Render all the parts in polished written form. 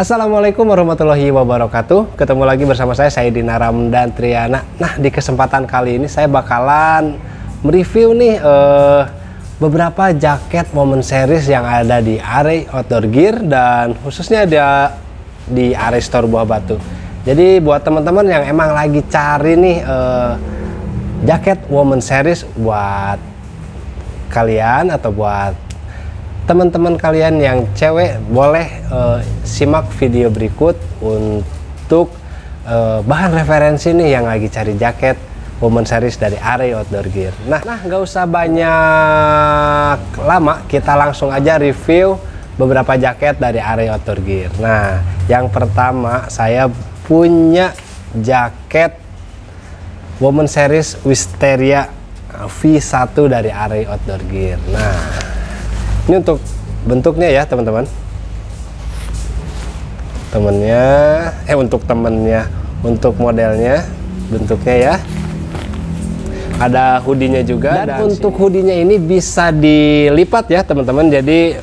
Assalamualaikum warahmatullahi wabarakatuh. Ketemu lagi bersama saya Saidina Ramdan Triana. Nah, di kesempatan kali ini saya bakalan mereview nih beberapa jaket Women Series yang ada di Arey Outdoor Gear dan khususnya ada di Arey Store Buah Batu. Jadi buat teman-teman yang emang lagi cari nih jaket Women Series buat kalian atau buat teman-teman kalian yang cewek, boleh simak video berikut untuk bahan referensi nih yang lagi cari jaket Women Series dari Arey Outdoor Gear. Nah, nggak usah banyak lama, kita langsung aja review beberapa jaket dari Arey Outdoor Gear. Nah, yang pertama saya punya jaket Women Series Wisteria V1 dari Arey Outdoor Gear. Nah, ini untuk bentuknya ya teman-teman. Untuk modelnya, bentuknya ya. Ada hoodie-nya juga. Dan untuk hoodie-nya ini bisa dilipat ya teman-teman. Jadi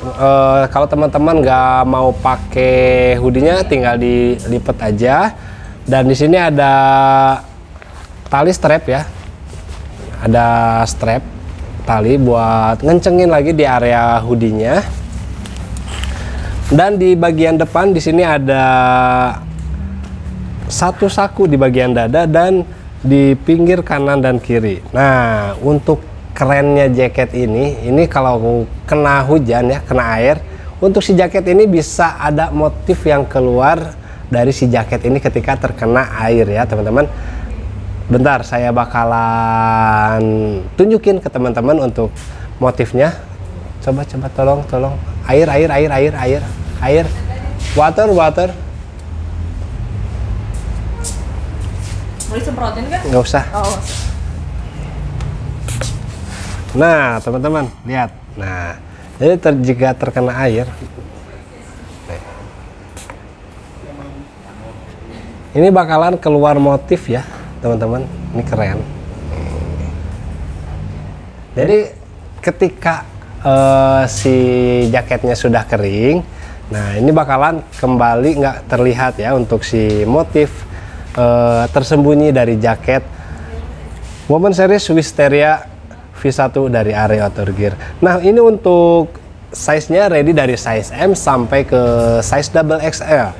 kalau teman-teman nggak mau pakai hoodie-nya, tinggal dilipat aja. Dan di sini ada tali strap ya. Ada strap tali buat ngencengin lagi di area hoodie-nya. Dan di bagian depan di sini ada satu saku di bagian dada dan di pinggir kanan dan kiri. Nah, untuk kerennya jaket ini kalau kena hujan ya, kena air, untuk si jaket ini bisa ada motif yang keluar dari si jaket ini ketika terkena air ya teman-teman. Bentar, saya bakalan tunjukin ke teman-teman untuk motifnya. Coba tolong. Air. Water. Mau disemprotin kan? Nggak usah. Oh. Nah, teman-teman, lihat. Nah, jadi jika terkena air, ini bakalan keluar motif ya. Teman-teman, ini keren. Jadi ketika si jaketnya sudah kering, nah ini bakalan kembali nggak terlihat ya untuk si motif tersembunyi dari jaket Women Series Wisteria V1 dari Arey Outdoor Gear. Nah, ini untuk size-nya ready dari size M sampai ke size double XL.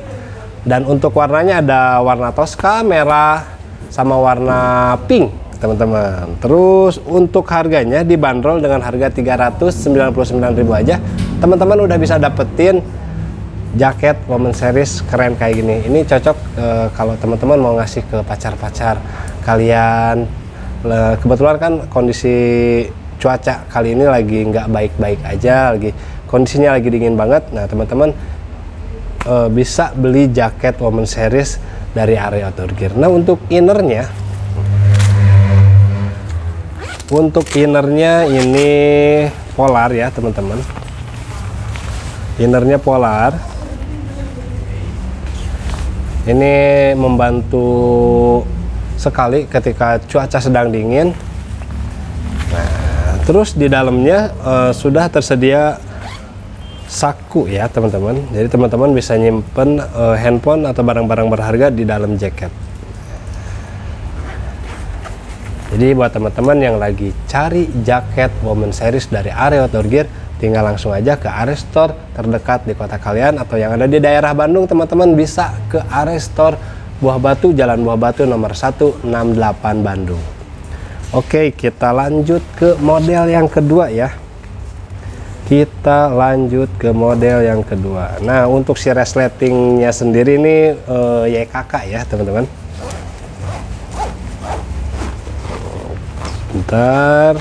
Dan untuk warnanya ada warna Tosca, merah, sama warna pink teman-teman. Terus untuk harganya dibanderol dengan harga 399.000 aja. Teman-teman udah bisa dapetin jaket Women Series keren kayak gini. Ini cocok kalau teman-teman mau ngasih ke pacar-pacar kalian. Kebetulan kan kondisi cuaca kali ini lagi nggak baik-baik aja, kondisinya lagi dingin banget. Nah, teman-teman bisa beli jaket Women Series dari Arey Outdoor Gear. Nah, untuk innernya ini polar ya teman-teman. Innernya polar. Ini membantu sekali ketika cuaca sedang dingin. Nah, terus di dalamnya sudah tersedia saku ya teman-teman. Jadi teman-teman bisa nyimpen handphone atau barang-barang berharga di dalam jaket. Jadi buat teman-teman yang lagi cari jaket Women Series dari Arey Outdoor Gear, tinggal langsung aja ke Arey Store terdekat di kota kalian, atau yang ada di daerah Bandung, teman-teman bisa ke Arey Store Buah Batu, Jalan Buah Batu nomor 168 Bandung. Oke, kita lanjut ke model yang kedua ya. Nah, untuk si resletingnya sendiri ini YKK ya teman-teman. Bentar.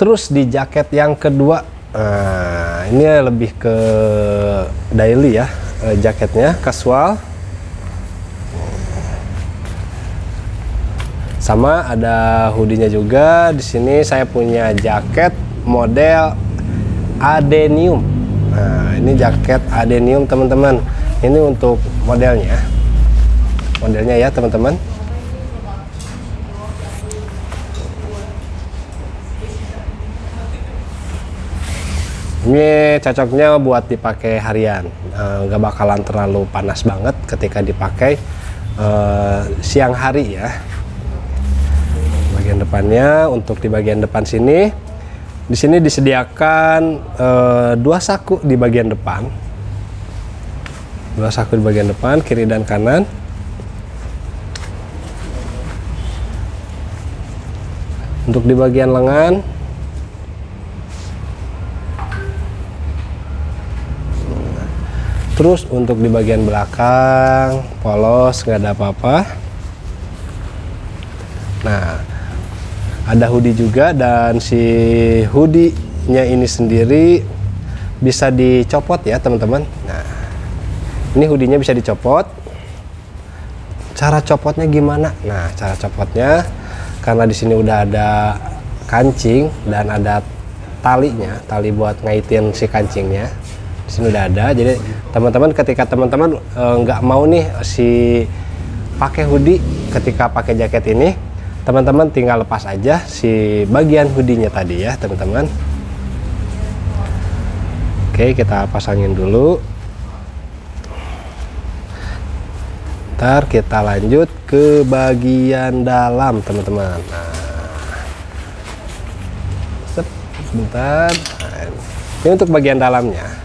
Terus di jaket yang kedua, ini lebih ke daily ya. Jaketnya casual, sama ada hoodie-nya juga. Di sini saya punya jaket model adenium. Nah, ini jaket adenium teman-teman. Ini untuk modelnya ya teman-teman. Ini cocoknya buat dipakai harian, nggak bakalan terlalu panas banget ketika dipakai siang hari ya. Bagian depannya, untuk di bagian depan sini, di sini disediakan 2 saku di bagian depan, 2 saku di bagian depan, kiri dan kanan. Untuk di bagian lengan, terus untuk di bagian belakang polos, nggak ada apa-apa. Nah, ada hoodie juga, dan si hoodie-nya ini sendiri bisa dicopot ya teman-teman. Nah, ini hoodie-nya bisa dicopot. Cara copotnya gimana? Nah, cara copotnya, karena di sini udah ada kancing dan ada talinya, tali buat ngaitin si kancingnya. Di sini udah ada. Jadi teman-teman, ketika teman-teman nggak mau nih si pakai hoodie ketika pakai jaket ini, teman-teman tinggal lepas aja si bagian hoodie-nya tadi ya teman-teman. Oke, kita pasangin dulu. Ntar kita lanjut ke bagian dalam teman-teman. Nah, sebentar. Nah, ini untuk bagian dalamnya. Nah,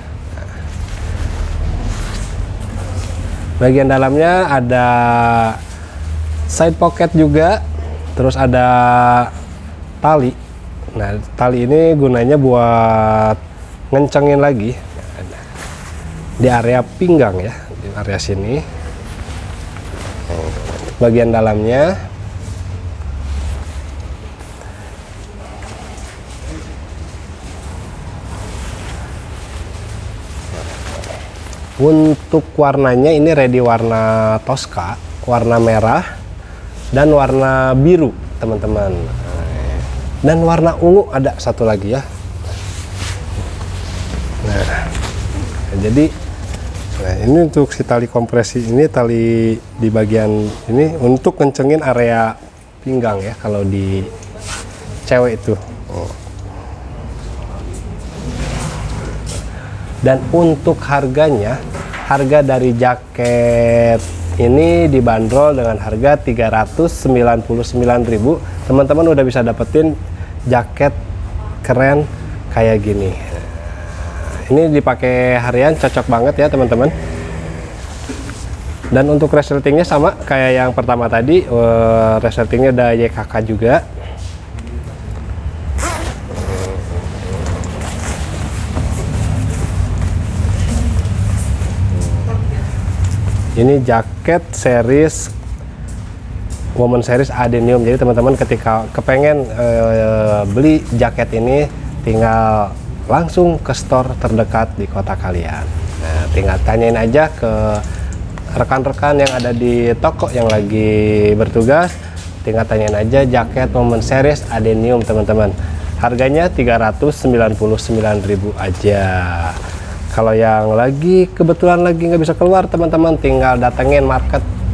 bagian dalamnya ada side pocket juga, terus ada tali. Nah, tali ini gunanya buat ngencengin lagi di area pinggang ya, di area sini. Bagian dalamnya untuk warnanya ini ready warna Tosca, warna merah dan warna biru teman-teman, dan warna ungu ada satu lagi ya. Nah, jadi ini untuk si tali kompresi ini, tali di bagian ini untuk kencengin area pinggang ya kalau di cewek itu. Dan untuk harganya, harga dari jaket ini dibanderol dengan harga 399.000. Teman-teman udah bisa dapetin jaket keren kayak gini. Ini dipakai harian cocok banget ya teman-teman. Dan untuk resletingnya sama kayak yang pertama tadi, resletingnya ada YKK juga. Ini jaket series Woman Series Adenium. Jadi teman-teman ketika kepengen beli jaket ini, tinggal langsung ke store terdekat di kota kalian. Nah, tinggal tanyain aja ke rekan-rekan yang ada di toko yang lagi bertugas. Tinggal tanyain aja jaket Woman Series Adenium teman-teman. Harganya 399.000 aja. Kalau yang lagi kebetulan lagi nggak bisa keluar teman-teman, tinggal datengin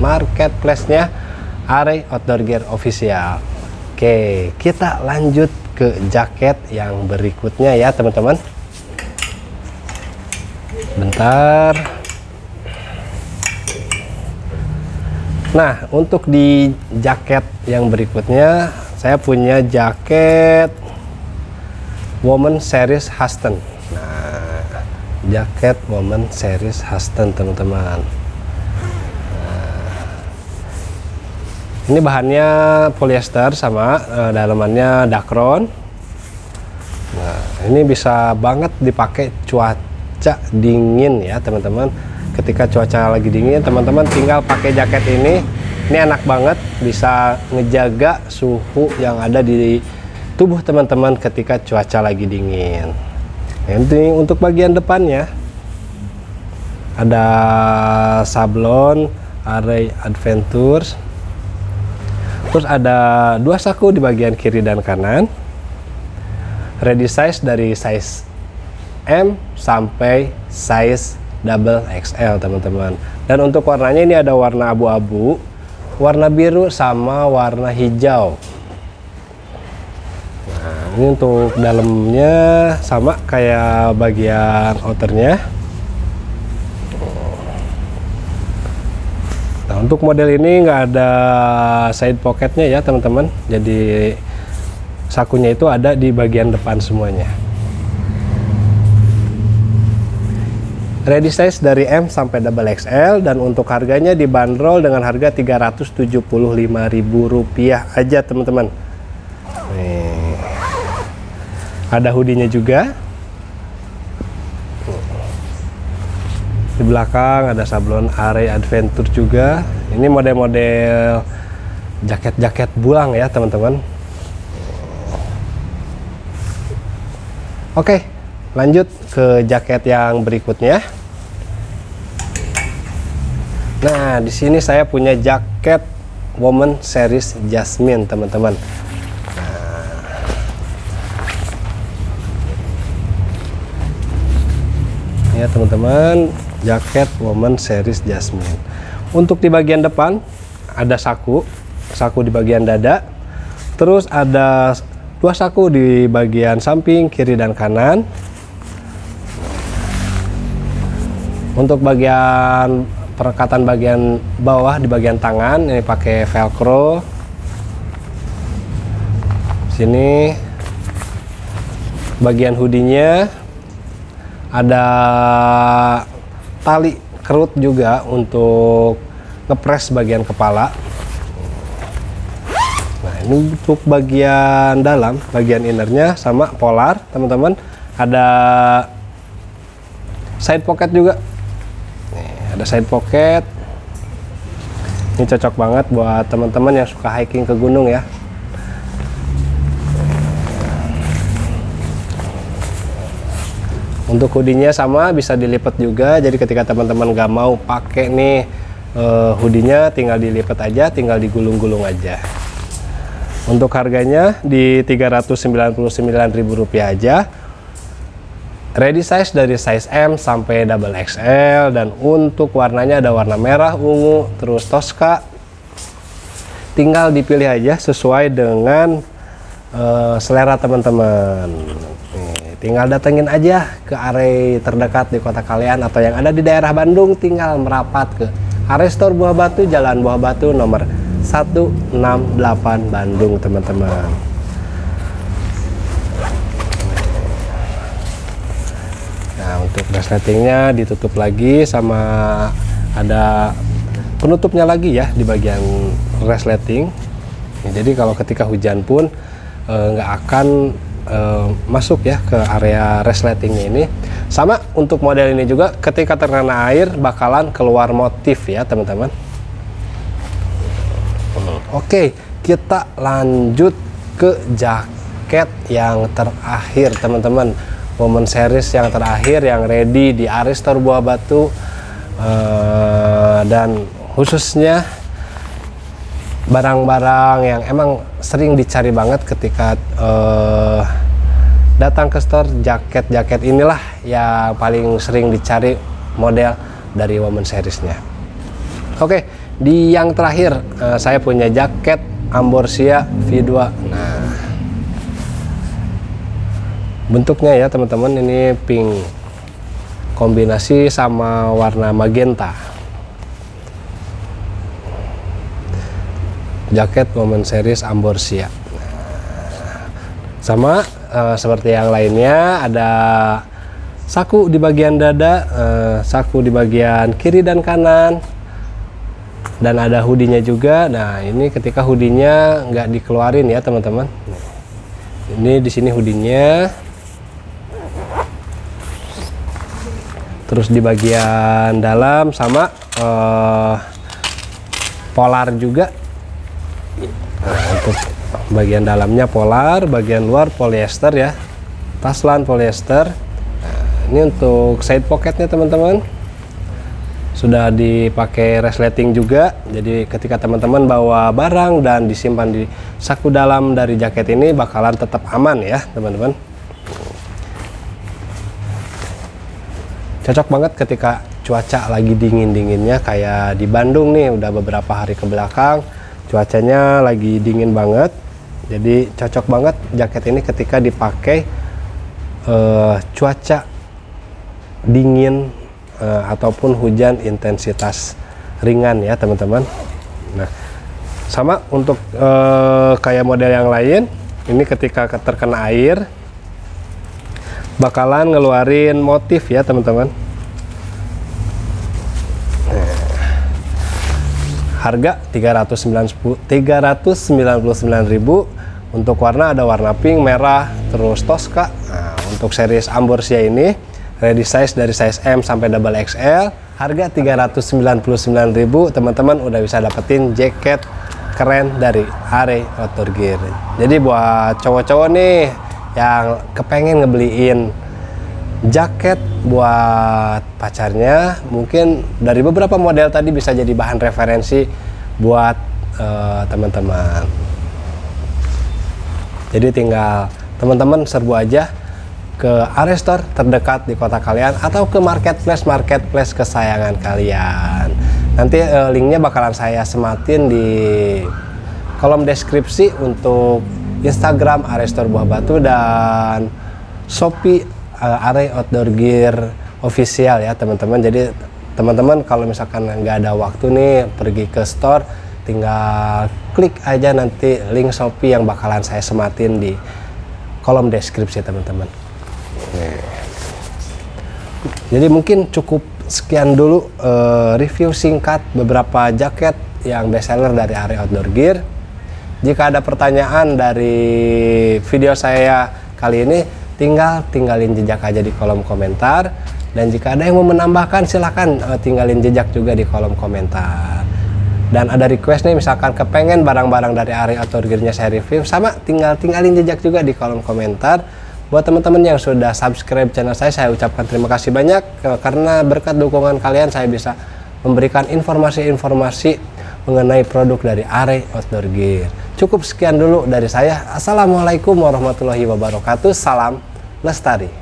marketplace-nya Arey Outdoor Gear Official. Oke, kita lanjut ke jaket yang berikutnya ya teman-teman. Bentar. Nah, untuk di jaket yang berikutnya, saya punya jaket Woman Series Huston. Nah, jaket Woman Series Huston teman-teman. Ini bahannya polyester sama dalamannya dakron. Nah, ini bisa banget dipakai cuaca dingin ya teman-teman. Ketika cuaca lagi dingin, teman-teman tinggal pakai jaket ini. Ini enak banget, bisa ngejaga suhu yang ada di tubuh teman-teman ketika cuaca lagi dingin. Ini untuk bagian depannya ada sablon Arey Adventures. Terus ada 2 saku di bagian kiri dan kanan. Ready size dari size M sampai size double XL teman-teman. Dan untuk warnanya ini ada warna abu-abu, warna biru sama warna hijau. Nah, ini untuk dalamnya sama kayak bagian outernya. Nah, untuk model ini nggak ada side pocketnya ya teman-teman, jadi sakunya itu ada di bagian depan semuanya. Ready size dari M sampai double XL, dan untuk harganya dibanderol dengan harga Rp375.000 aja teman-teman. Nih, ada hoodie-nya juga. Di belakang ada sablon Array Adventure juga. Ini model-model jaket-jaket bulang ya teman-teman. Oke, lanjut ke jaket yang berikutnya. Nah, di sini saya punya jaket Woman Series Jasmine, teman-teman. Nah, ya teman-teman, jaket Woman Series Jasmine. Untuk di bagian depan ada saku di bagian dada. Terus ada 2 saku di bagian samping kiri dan kanan. Untuk bagian perekatan bagian bawah di bagian tangan ini pakai velcro. Sini bagian hoodie-nya ada tali kerut juga untuk ngepres bagian kepala. Nah, ini untuk bagian dalam, bagian innernya sama polar teman-teman. Ada side pocket juga. Nih, ada side pocket. Ini cocok banget buat teman-teman yang suka hiking ke gunung ya. Untuk hoodie-nya sama, bisa dilipat juga. Jadi ketika teman-teman nggak mau pakai nih hoodie-nya, tinggal dilipat aja, tinggal digulung-gulung aja. Untuk harganya di Rp399.000 aja. Ready size dari size M sampai double XL, dan untuk warnanya ada warna merah, ungu, terus toska. Tinggal dipilih aja sesuai dengan selera teman-teman. Tinggal datengin aja ke area terdekat di kota kalian, atau yang ada di daerah Bandung tinggal merapat ke area store Buah Batu, Jalan Buah Batu nomor 168 Bandung teman-teman. Nah, untuk resletingnya ditutup lagi sama ada penutupnya lagi ya di bagian resleting. Jadi kalau ketika hujan pun nggak akan masuk ya ke area resletingnya ini. Sama untuk model ini juga, ketika terkena air bakalan keluar motif ya teman-teman. Oke, kita lanjut ke jaket yang terakhir teman-teman, Woman Series yang terakhir yang ready di area store Buah Batu, dan khususnya barang-barang yang emang sering dicari banget ketika datang ke store. Jaket-jaket inilah yang paling sering dicari model dari Woman Series-nya. Oke, di yang terakhir saya punya jaket Amborsia V2. Nah, bentuknya ya teman-teman, ini pink kombinasi sama warna magenta. Jaket Woman Series Amborsia. Sama seperti yang lainnya, ada saku di bagian dada, saku di bagian kiri dan kanan, dan ada hoodie-nya juga. Nah, ini ketika hoodie-nya nggak dikeluarin ya teman-teman. Ini di sini hoodie-nya. Terus di bagian dalam sama polar juga. Nah, untuk bagian dalamnya polar, bagian luar polyester ya, taslan polyester. Nah, ini untuk side pocketnya teman-teman sudah dipakai resleting juga, jadi ketika teman-teman bawa barang dan disimpan di saku dalam dari jaket ini bakalan tetap aman ya teman-teman. Cocok banget ketika cuaca lagi dingin-dinginnya kayak di Bandung nih, udah beberapa hari ke belakang cuacanya lagi dingin banget. Jadi cocok banget jaket ini ketika dipakai cuaca dingin ataupun hujan intensitas ringan ya teman-teman. Nah, sama untuk kayak model yang lain, ini ketika terkena air bakalan ngeluarin motif ya teman-teman. Harga 399.000. Untuk warna ada warna pink, merah, terus Tosca. Nah, untuk series Amborsia ini ready size dari size M sampai double XL, harga 399.000. Teman-teman udah bisa dapetin jaket keren dari Are Outdoor Gear. Jadi buat cowok-cowok nih yang kepengen ngebeliin jaket buat pacarnya, mungkin dari beberapa model tadi bisa jadi bahan referensi buat teman-teman. Jadi tinggal teman-teman serbu aja ke Are Store terdekat di kota kalian atau ke marketplace kesayangan kalian. Nanti linknya bakalan saya sematin di kolom deskripsi untuk Instagram Are Store Buah Batu dan Shopee Are Outdoor Gear official ya teman-teman. Jadi teman-teman kalau misalkan nggak ada waktu nih pergi ke store, tinggal klik aja nanti link Shopee yang bakalan saya sematin di kolom deskripsi teman-teman. Jadi mungkin cukup sekian dulu review singkat beberapa jaket yang bestseller dari Are Outdoor Gear. Jika ada pertanyaan dari video saya kali ini, tinggalin jejak aja di kolom komentar. Dan jika ada yang mau menambahkan, silahkan tinggalin jejak juga di kolom komentar. Dan ada request nih, misalkan kepengen barang-barang dari Are Outdoor Gear-nya saya review, sama tinggalin jejak juga di kolom komentar. Buat teman-teman yang sudah subscribe channel saya ucapkan terima kasih banyak, karena berkat dukungan kalian saya bisa memberikan informasi-informasi mengenai produk dari Are Outdoor Gear. Cukup sekian dulu dari saya. Assalamualaikum warahmatullahi wabarakatuh. Salam lestari.